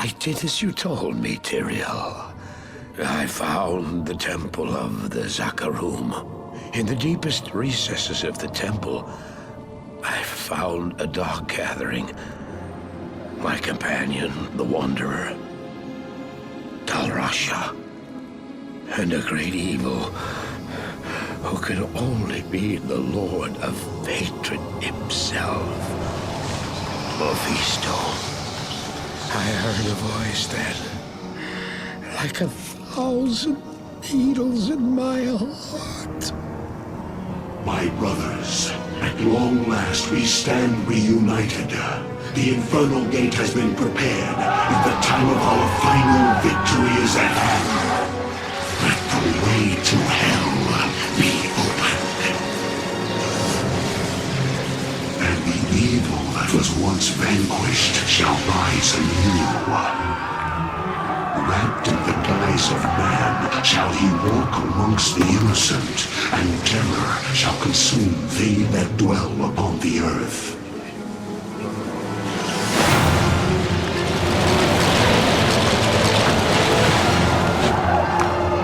I did as you told me, Tyrael. I found the temple of the Zakarum. In the deepest recesses of the temple, I found a dark gathering. My companion, the Wanderer, Dalrasha, and a great evil who could only be the Lord of Hatred himself, Mephisto. I heard a voice then, like 1,000 needles in my heart. My brothers, at long last we stand reunited. The Infernal Gate has been prepared, and the time of our final victory is at hand. Let the way to hell be opened. And the evil that was once vanquished shall rise anew. Wrapped in the guise of man, shall he walk amongst the innocent, and terror shall consume they that dwell upon the earth.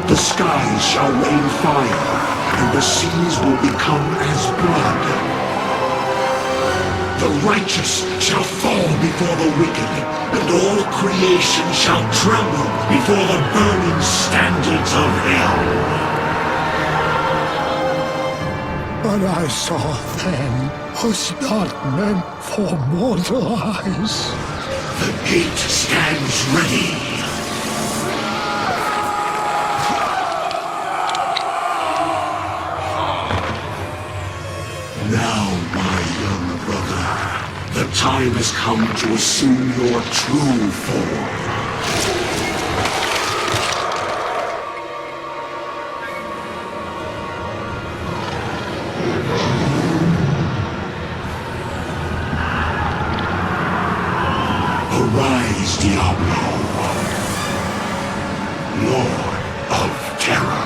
The skies shall rain fire, and the seas will become as blood. The righteous shall fall before the wicked, and all creation shall tremble before the burning standards of hell. What I saw then was not meant for mortal eyes. The gate stands ready. Now, my young brother, the time has come to assume your true form. Arise, Diablo, Lord of Terror.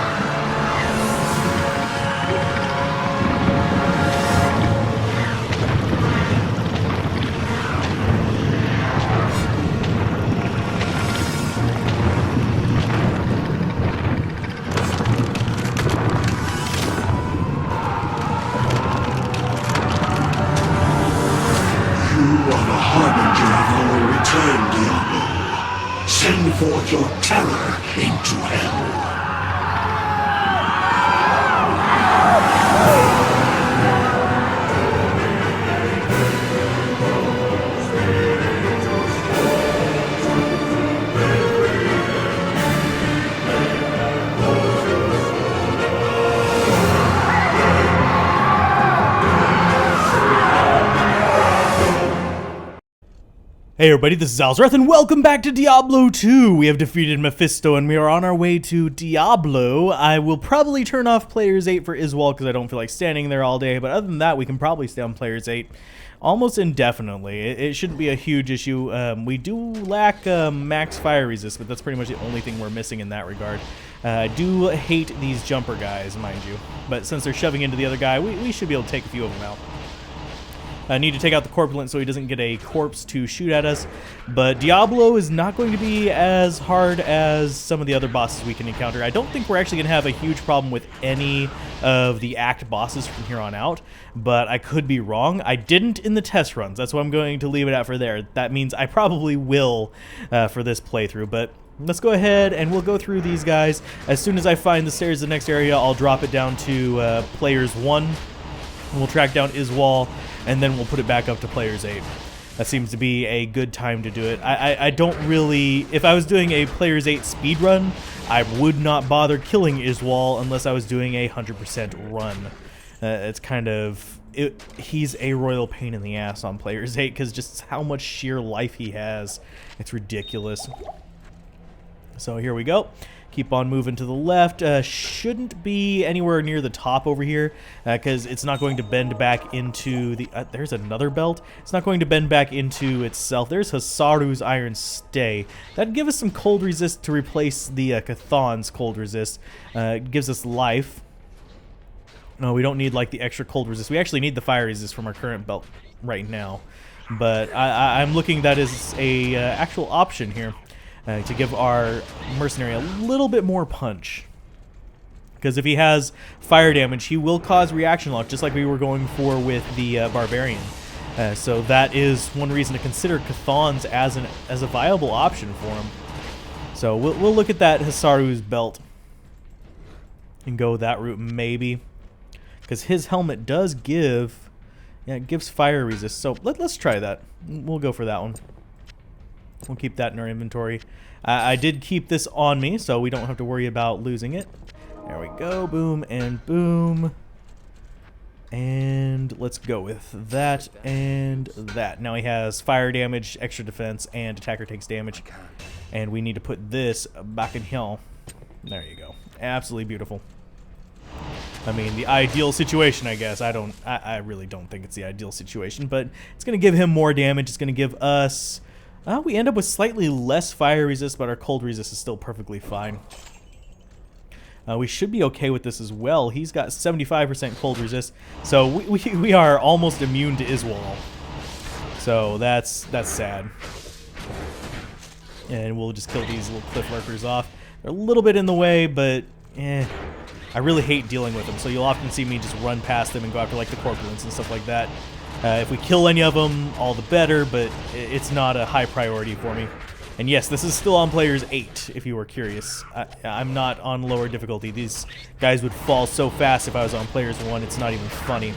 Send forth your terror into hell. Hey everybody, this is Alzorath, and welcome back to Diablo 2! We have defeated Mephisto, and we are on our way to Diablo. I will probably turn off Players 8 for Izual, because I don't feel like standing there all day, but other than that, we can probably stay on Players 8 almost indefinitely. It shouldn't be a huge issue. We do lack max fire resist, but that's pretty much the only thing we're missing in that regard. I do hate these jumper guys, mind you, but since they're shoving into the other guy, we should be able to take a few of them out. I need to take out the corpulent so he doesn't get a corpse to shoot at us, but Diablo is not going to be as hard as some of the other bosses we can encounter. I don't think we're actually going to have a huge problem with any of the act bosses from here on out, but I could be wrong. I didn't in the test runs. That's what I'm going to leave it at for there. That means I probably will for this playthrough, but let's go ahead and we'll go through these guys. As soon as I find the stairs in the next area, I'll drop it down to Players 1. We'll track down Izual, and then we'll put it back up to Players 8. That seems to be a good time to do it. I don't really... If I was doing a Players 8 speedrun, I would not bother killing Izual unless I was doing a 100% run. It's kind of... he's a royal pain in the ass on Players 8, because just how much sheer life he has. It's ridiculous. So here we go. Keep on moving to the left. Shouldn't be anywhere near the top over here because it's not going to bend back into the... there's another belt. It's not going to bend back into itself. There's Hasaru's Iron Stay. That'd give us some cold resist to replace the Chthon's cold resist. It gives us life. No, we don't need like the extra cold resist. We actually need the fire resist from our current belt right now. but I'm looking that is a actual option here to give our mercenary a little bit more punch. Because if he has fire damage, he will cause reaction lock, just like we were going for with the Barbarian. So that is one reason to consider Chthons as a viable option for him. So we'll look at that Hisaru's belt and go that route maybe. Because his helmet does give, yeah, it gives fire resist. So let's try that. We'll go for that one. We'll keep that in our inventory. I did keep this on me, so we don't have to worry about losing it. There we go, boom and boom. And let's go with that and that. Now he has fire damage, extra defense, and attacker takes damage. And we need to put this back in here. There you go. Absolutely beautiful. I mean, the ideal situation, I guess. I really don't think it's the ideal situation, but it's going to give him more damage. It's going to give us... we end up with slightly less fire resist, but our cold resist is still perfectly fine. We should be okay with this as well. He's got 75% cold resist, so we are almost immune to Izual. So that's sad. And we'll just kill these little cliff lurkers off. They're a little bit in the way, but I really hate dealing with them. So you'll often see me just run past them and go after like the corpulents and stuff like that. If we kill any of them, all the better, but it's not a high priority for me. And yes, this is still on players 8, if you were curious. I'm not on lower difficulty. These guys would fall so fast if I was on players 1, it's not even funny.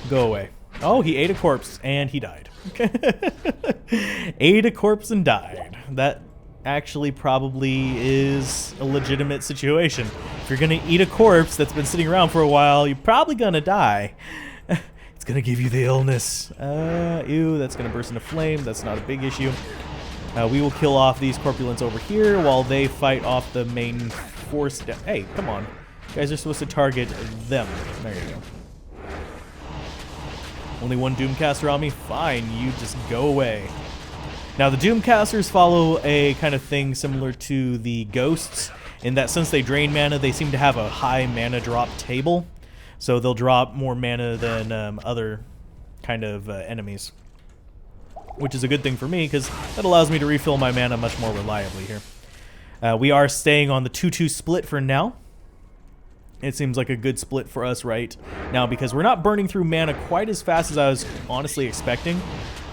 Go away. Oh, he ate a corpse, and he died. Ate a corpse and died. That actually probably is a legitimate situation. If you're gonna eat a corpse that's been sitting around for a while, you're probably gonna die. It's gonna give you the illness. Ew, that's gonna burst into flame. That's not a big issue. We will kill off these corpulents over here while they fight off the main force. Hey, come on. You guys are supposed to target them. There you go. Only one Doomcaster on me? Fine, you just go away. Now, the Doomcasters follow a kind of thing similar to the Ghosts, in that since they drain mana, they seem to have a high mana drop table. So they'll drop more mana than other kind of enemies. Which is a good thing for me, because that allows me to refill my mana much more reliably here. We are staying on the 2-2 split for now. It seems like a good split for us right now, because we're not burning through mana quite as fast as I was honestly expecting.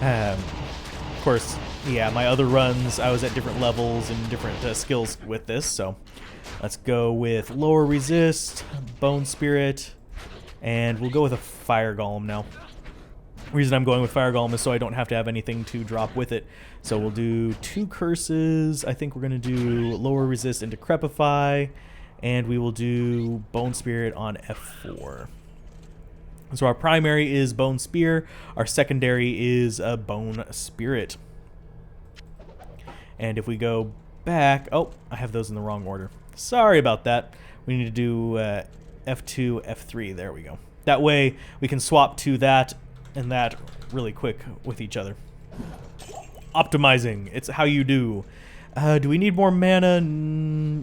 Of course, yeah, my other runs, I was at different levels and different skills with this, so let's go with lower resist, bone spirit, and we'll go with a fire golem now. The reason I'm going with fire golem is so I don't have to have anything to drop with it. So we'll do 2 curses. I think we're going to do lower resist and decrepify, and we will do bone spirit on F4. So our primary is bone spear, our secondary is a bone spirit. And if we go back, oh, I have those in the wrong order. Sorry about that. We need to do F2, F3, there we go. That way we can swap to that and that really quick with each other. Optimizing, it's how you do. Do we need more mana?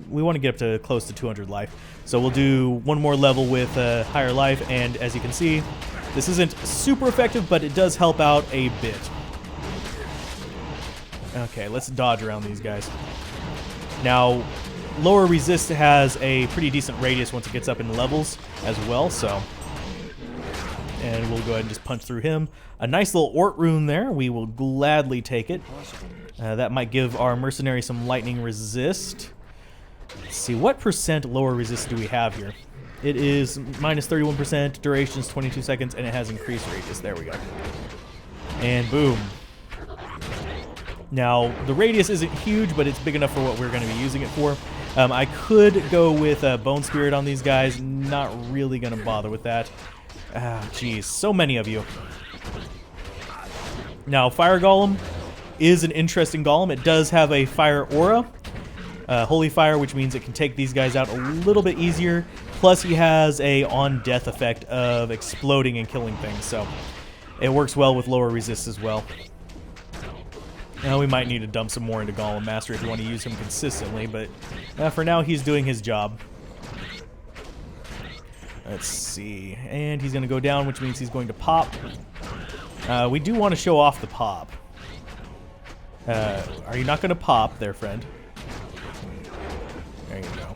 We want to get up to close to 200 life. So we'll do one more level with higher life, and as you can see, this isn't super effective, but it does help out a bit. Okay, let's dodge around these guys. Now, lower resist has a pretty decent radius once it gets up in levels as well, so... And we'll go ahead and just punch through him. A nice little Ort rune there. We will gladly take it. That might give our mercenary some lightning resist. Let's see, what percent lower resist do we have here? It is minus 31%, duration is 22 seconds, and it has increased radius. There we go. And boom. Now, the radius isn't huge, but it's big enough for what we're going to be using it for. I could go with Bone Spirit on these guys. Not really going to bother with that. Jeez, so many of you. Now, Fire Golem is an interesting golem. It does have a fire aura, Holy Fire, which means it can take these guys out a little bit easier. Plus, he has a on-death effect of exploding and killing things, so it works well with lower resist as well. Now, we might need to dump some more into Golem Master if you want to use him consistently, but for now, he's doing his job. Let's see, and he's going to go down, which means he's going to pop. We do want to show off the pop. Are you not going to pop there, friend? There you go.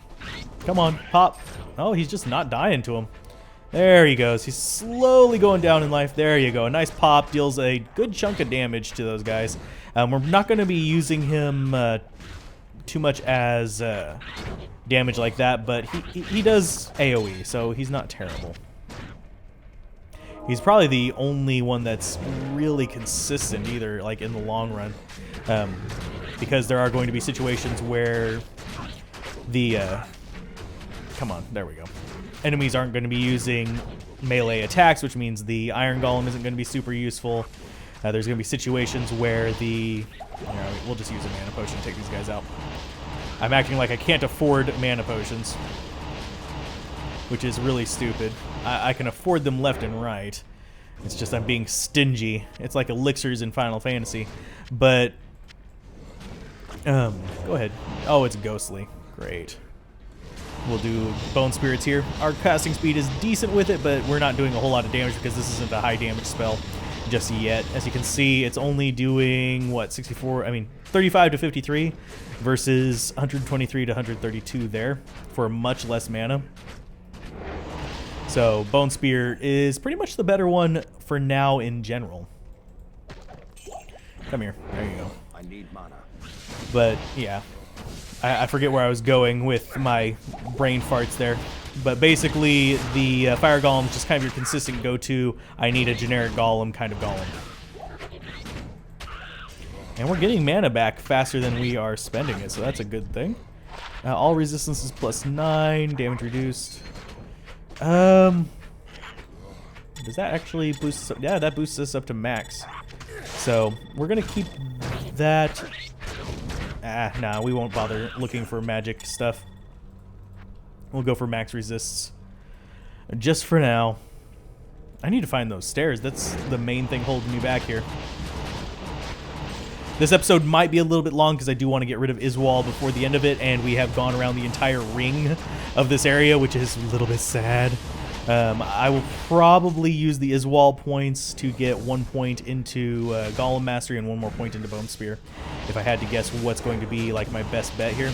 Come on, pop. Oh, he's just not dying to him. There he goes. He's slowly going down in life. There you go. A nice pop deals a good chunk of damage to those guys. We're not going to be using him too much as damage like that, but he does AoE, so he's not terrible. He's probably the only one that's really consistent either, like in the long run, because there are going to be situations where the come on, there we go. Enemies aren't going to be using melee attacks, which means the Iron Golem isn't going to be super useful. There's going to be situations where we'll just use a mana potion to take these guys out. I'm acting like I can't afford mana potions, which is really stupid. I can afford them left and right. It's just I'm being stingy. It's like elixirs in Final Fantasy. But, go ahead. Oh, it's ghostly. Great. We'll do Bone Spirits here. Our casting speed is decent with it, but we're not doing a whole lot of damage because this isn't a high damage spell just yet. As you can see, it's only doing, what, 35 to 53 versus 123 to 132 there for much less mana. So Bone Spear is pretty much the better one for now in general. Come here. There you go. I need mana. But, yeah. I forget where I was going with my brain farts there. But basically, the Fire Golem is just kind of your consistent go-to, I need a generic golem kind of golem. And we're getting mana back faster than we are spending it, so that's a good thing. All resistances +9, damage reduced. Does that actually boost us up? Yeah, that boosts us up to max. So, we're going to keep that. Nah, we won't bother looking for magic stuff. We'll go for max resists. Just for now. I need to find those stairs. That's the main thing holding me back here. This episode might be a little bit long because I do want to get rid of Izual before the end of it, and we have gone around the entire ring of this area, which is a little bit sad. I will probably use the Izual points to get 1 point into Golem Mastery and 1 more point into Bone Spear, if I had to guess what's going to be like my best bet here.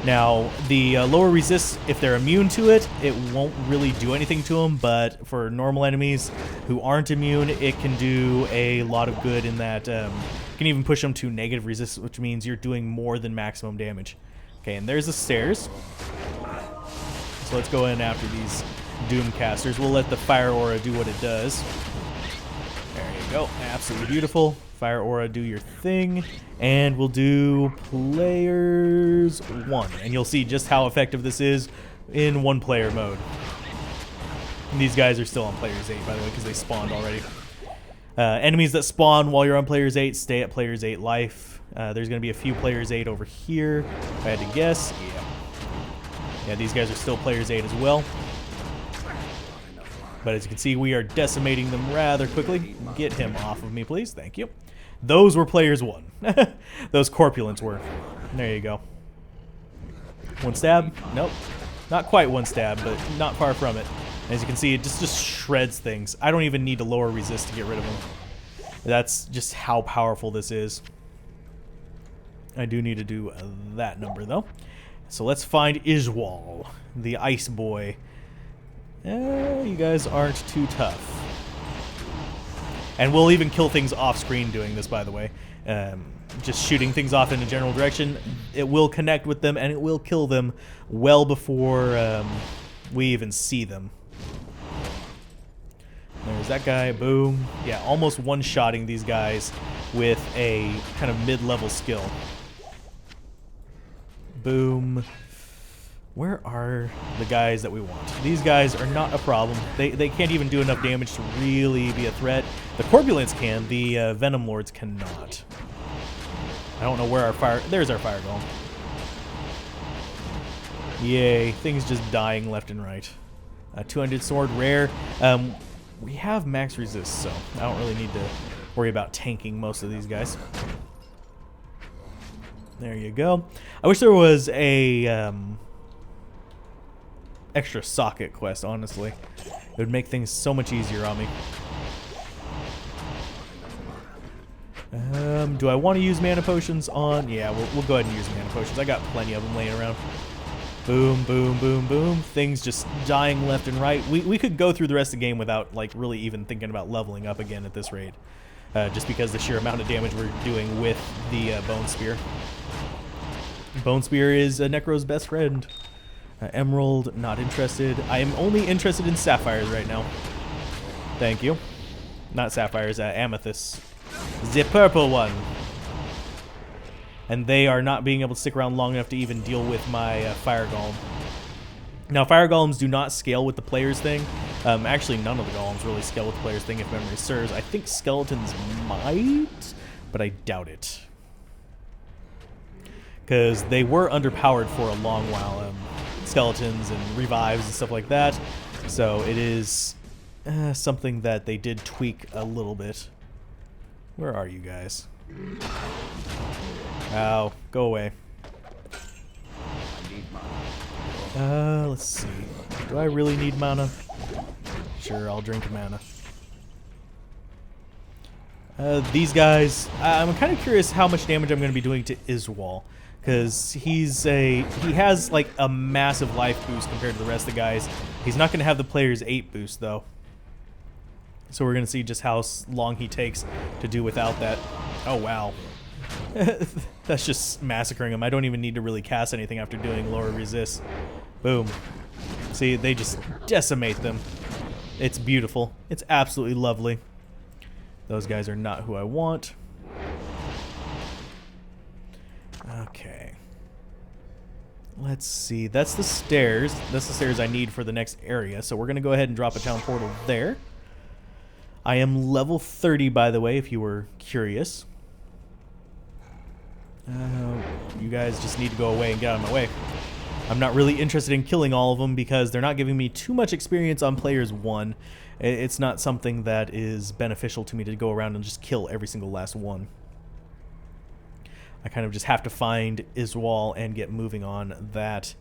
Now, the lower resists, if they're immune to it, it won't really do anything to them, but for normal enemies who aren't immune, it can do a lot of good in that you can even push them to negative resist, which means you're doing more than maximum damage. Okay, and there's the stairs. So let's go in after these Doom casters. We'll let the Fire Aura do what it does. There you go. Absolutely beautiful. Fire Aura, do your thing. And we'll do players 1. And you'll see just how effective this is in 1-player mode. And these guys are still on players 8, by the way, because they spawned already. Enemies that spawn while you're on players 8 stay at players 8 life. There's going to be a few players 8 over here, if I had to guess. Yeah, these guys are still players 8 as well. But as you can see, we are decimating them rather quickly. Get him off of me, please. Thank you. Those were players 1. Those corpulents were. There you go. 1 stab? Nope. Not quite 1 stab, but not far from it. As you can see, it just shreds things. I don't even need to lower resist to get rid of them. That's just how powerful this is. I do need to do that number, though. So let's find Izual, the ice boy. You guys aren't too tough. And we'll even kill things off screen doing this, by the way. Just shooting things off in a general direction. It will connect with them and it will kill them well before we even see them. There's that guy. Boom. Yeah, almost one-shotting these guys with a kind of mid-level skill. Boom. Where are the guys that we want? These guys are not a problem. They can't even do enough damage to really be a threat. The Corpulents can. The Venom Lords cannot. I don't know where our fire... There's our Fire Golem. Yay. Things just dying left and right. 200 sword, rare. We have max resist, so I don't really need to worry about tanking most of these guys. There you go. I wish there was a extra socket quest, honestly. It would make things so much easier on me. Do I want to use mana potions on? Yeah, we'll go ahead and use mana potions. I got plenty of them laying around. Boom, boom, boom, boom. Things just dying left and right. We could go through the rest of the game without like really even thinking about leveling up again at this rate. Just because the sheer amount of damage we're doing with the Bone Spear. Bone Spear is Necro's best friend. Emerald, not interested. I am only interested in sapphires right now. Thank you. Not sapphires, amethysts. The purple one. And they are not being able to stick around long enough to even deal with my fire golem. Now, fire golems do not scale with the player's thing. Actually, none of the golems really scale with the player's thing, if memory serves. I think skeletons might, but I doubt it. Because they were underpowered for a long while. Skeletons and revives and stuff like that. So it is something that they did tweak a little bit. Where are you guys? Ow, go away. Let's see. Do I really need mana? Sure, I'll drink mana. These guys, I'm kind of curious how much damage I'm going to be doing to Izual. Because he has like a massive life boost compared to the rest of the guys. He's not going to have the player's 8 boost though. So we're going to see just how long he takes to do without that. Oh wow. That's just massacring him. I don't even need to really cast anything after doing lower resist. Boom. See, they just decimate them. It's beautiful. It's absolutely lovely. Those guys are not who I want. Okay. Let's see. That's the stairs. That's the stairs I need for the next area. So we're going to go ahead and drop a town portal there. I am level 30, by the way, if you were curious. You guys just need to go away and get out of my way. I'm not really interested in killing all of them because they're not giving me too much experience on players 1. It's not something that is beneficial to me to go around and just kill every single last one. I kind of just have to find Izual and get moving on that.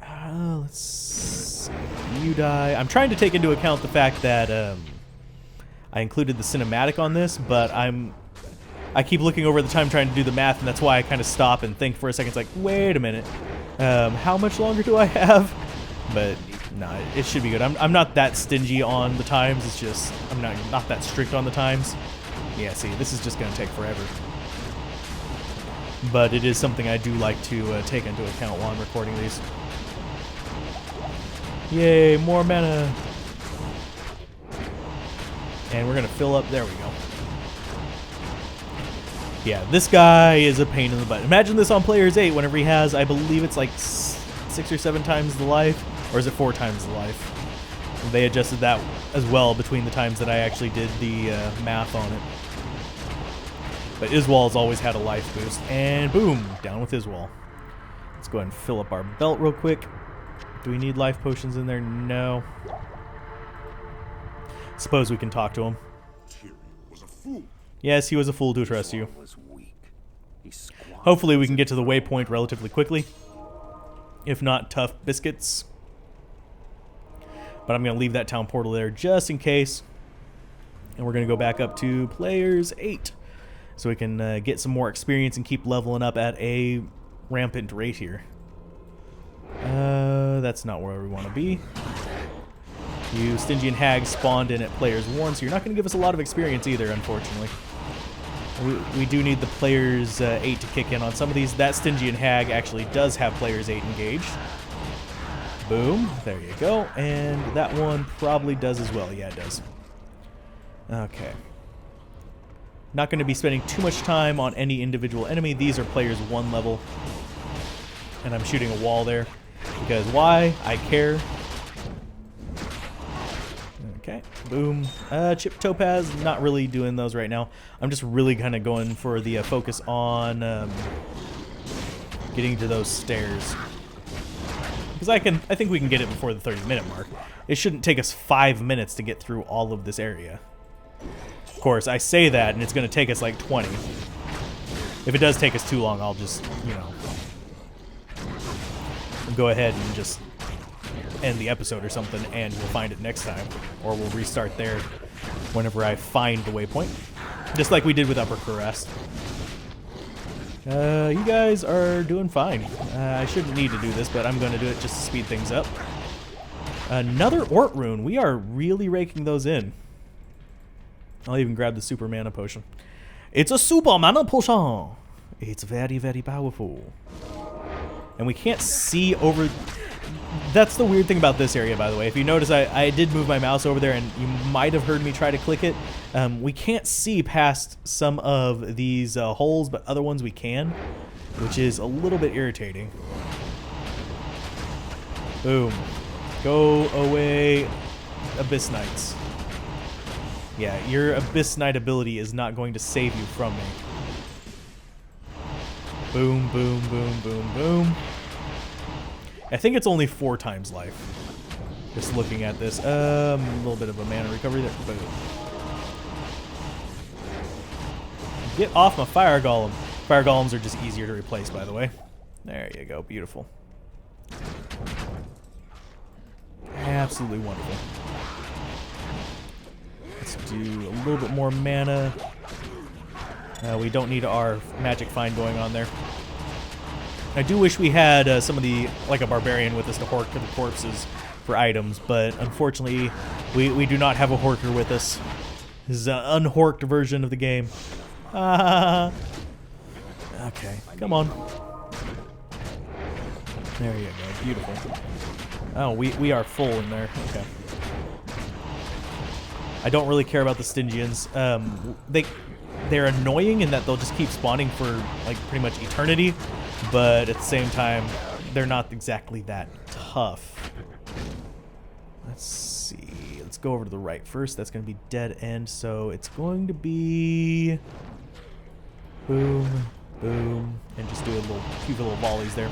Let's see. You die. I'm trying to take into account the fact that I included the cinematic on this, but I keep looking over the time trying to do the math, and that's why I kind of stop and think for a second. It's like, wait a minute. How much longer do I have? But no, it should be good. I'm not that stingy on the times. It's just I'm not that strict on the times. Yeah, see, this is just going to take forever. But it is something I do like to take into account while I'm recording these. Yay, more mana. And we're going to fill up. There we go. Yeah, this guy is a pain in the butt. Imagine this on players 8 whenever he has, I believe it's like 6 or 7 times the life. Or is it 4 times the life? And they adjusted that as well between the times that I actually did the math on it. But Izual's always had a life boost. And boom, down with Izual. Let's go ahead and fill up our belt real quick. Do we need life potions in there? No. Suppose we can talk to him. Yes, he was a fool to trust you. Hopefully we can get to the waypoint relatively quickly. If not, tough biscuits. But I'm going to leave that town portal there just in case. And we're going to go back up to players 8. So we can get some more experience and keep leveling up at a rampant rate here. That's not where we want to be. You Stygian Hags spawned in at players 1, so you're not going to give us a lot of experience either, unfortunately. We do need the players 8 to kick in on some of these. That Stygian Hag actually does have players 8 engaged. Boom. There you go. And that one probably does as well. Yeah, it does. Okay. Not going to be spending too much time on any individual enemy. These are players 1 level. And I'm shooting a wall there. Because why? I care. Okay, boom. Chip Topaz, not really doing those right now. I'm just really kind of going for the focus on getting to those stairs. Because I think we can get it before the 30-minute mark. It shouldn't take us 5 minutes to get through all of this area. Of course, I say that, and it's going to take us like 20. If it does take us too long, I'll just, you know, go ahead and just end the episode or something, and we'll find it next time. Or we'll restart there whenever I find the waypoint. Just like we did with Upper Crest. You guys are doing fine. I shouldn't need to do this, but I'm going to do it just to speed things up. Another Ort Rune. We are really raking those in. I'll even grab the Super Mana Potion. It's a Super Mana Potion. It's very, very powerful. And we can't see over... That's the weird thing about this area, by the way. If you notice, I did move my mouse over there, and you might have heard me try to click it. We can't see past some of these holes, but other ones we can, which is a little bit irritating. Boom. Go away, Abyss Knights. Yeah, your Abyss Knight ability is not going to save you from me. Boom, boom, boom, boom, boom. I think it's only 4 times life. Just looking at this. A little bit of a mana recovery there. Boom. Get off my Fire Golem. Fire Golems are just easier to replace, by the way. There you go. Beautiful. Absolutely wonderful. Let's do a little bit more mana. We don't need our Magic Find going on there. I do wish we had some of the, like a Barbarian with us to hork the corpses for items, but unfortunately we do not have a horker with us. This is an unhorked version of the game. Okay, come on. There you go, beautiful. Oh, we are full in there, okay. I don't really care about the Stygians. They're annoying in that they'll just keep spawning for like pretty much eternity, but at the same time, they're not exactly that tough. Let's see. Let's go over to the right first. That's going to be dead end, so it's going to be boom, boom, and just do a few little volleys there.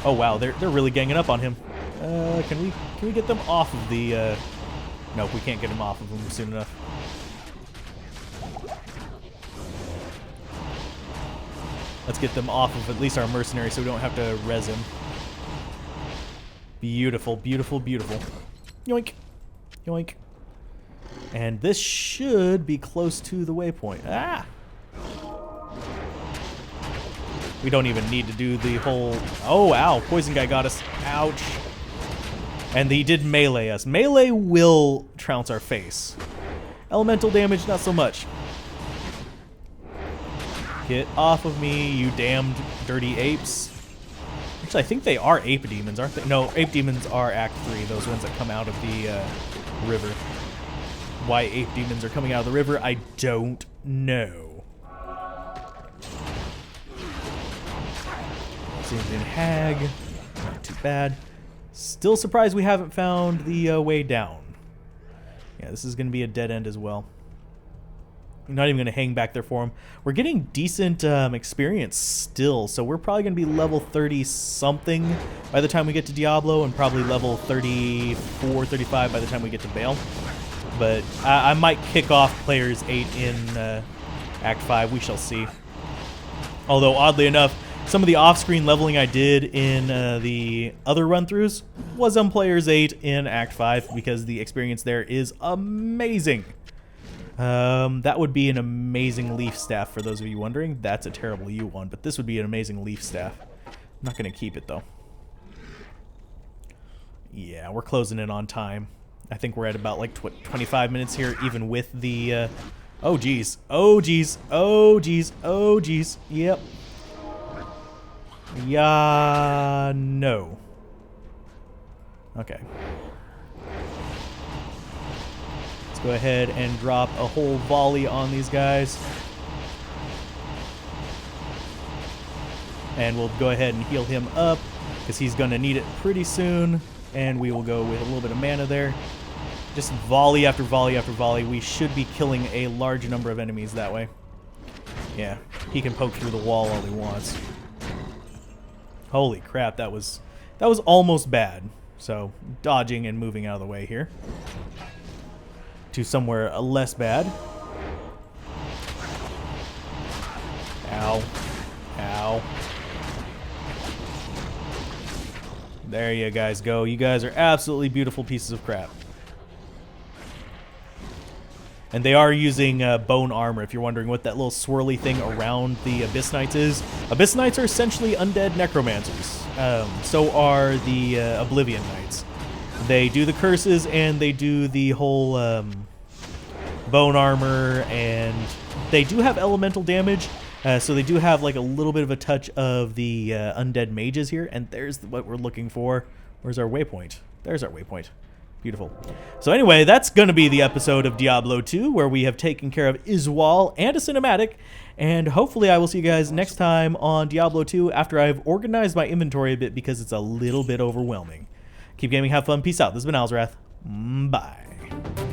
Oh wow, they're really ganging up on him. Can we get them off of the? Nope, we can't get them off of them soon enough. Let's get them off of at least our mercenary so we don't have to res him. Beautiful, beautiful, beautiful. Yoink. Yoink. And this should be close to the waypoint. Ah! We don't even need to do the whole... Oh, ow. Poison guy got us. Ouch. And he did melee us. Melee will trounce our face. Elemental damage, not so much. Get off of me, you damned dirty apes. Actually, I think they are ape demons, aren't they? No, ape demons are Act 3, those ones that come out of the river. Why ape demons are coming out of the river, I don't know. Syndicate Hag, not too bad. Still surprised we haven't found the way down. Yeah, this is going to be a dead end as well. I'm not even going to hang back there for him. We're getting decent experience still, so we're probably going to be level 30-something by the time we get to Diablo, and probably level 34, 35 by the time we get to Baal. But I might kick off Players 8 in Act 5. We shall see. Although, oddly enough, some of the off-screen leveling I did in the other run-throughs was on Players 8 in Act 5, because the experience there is amazing. That would be an amazing leaf staff, for those of you wondering. That's a terrible U1, but this would be an amazing leaf staff. I'm not going to keep it, though. Yeah, we're closing in on time. I think we're at about, like, 25 minutes here, even with the... Oh, geez. Oh, geez. Oh, geez. Oh, geez. Yep. Yeah, no. Okay. Let's go ahead and drop a whole volley on these guys. And we'll go ahead and heal him up, because he's going to need it pretty soon. And we will go with a little bit of mana there. Just volley after volley after volley. We should be killing a large number of enemies that way. Yeah, he can poke through the wall all he wants. Holy crap, that was almost bad. So, dodging and moving out of the way here. To somewhere less bad. Ow. Ow. There you guys go. You guys are absolutely beautiful pieces of crap. And they are using bone armor, if you're wondering what that little swirly thing around the Abyss Knights is. Abyss Knights are essentially undead necromancers. So are the Oblivion Knights. They do the curses, and they do the whole bone armor, and they do have elemental damage. So they do have like a little bit of a touch of the undead mages here, and there's what we're looking for. Where's our waypoint? There's our waypoint. Beautiful. So anyway, that's going to be the episode of Diablo 2, where we have taken care of Izual and a cinematic, and hopefully I will see you guys next time on Diablo 2 after I've organized my inventory a bit because it's a little bit overwhelming. Keep gaming, have fun, peace out. This has been Alzorath. Bye.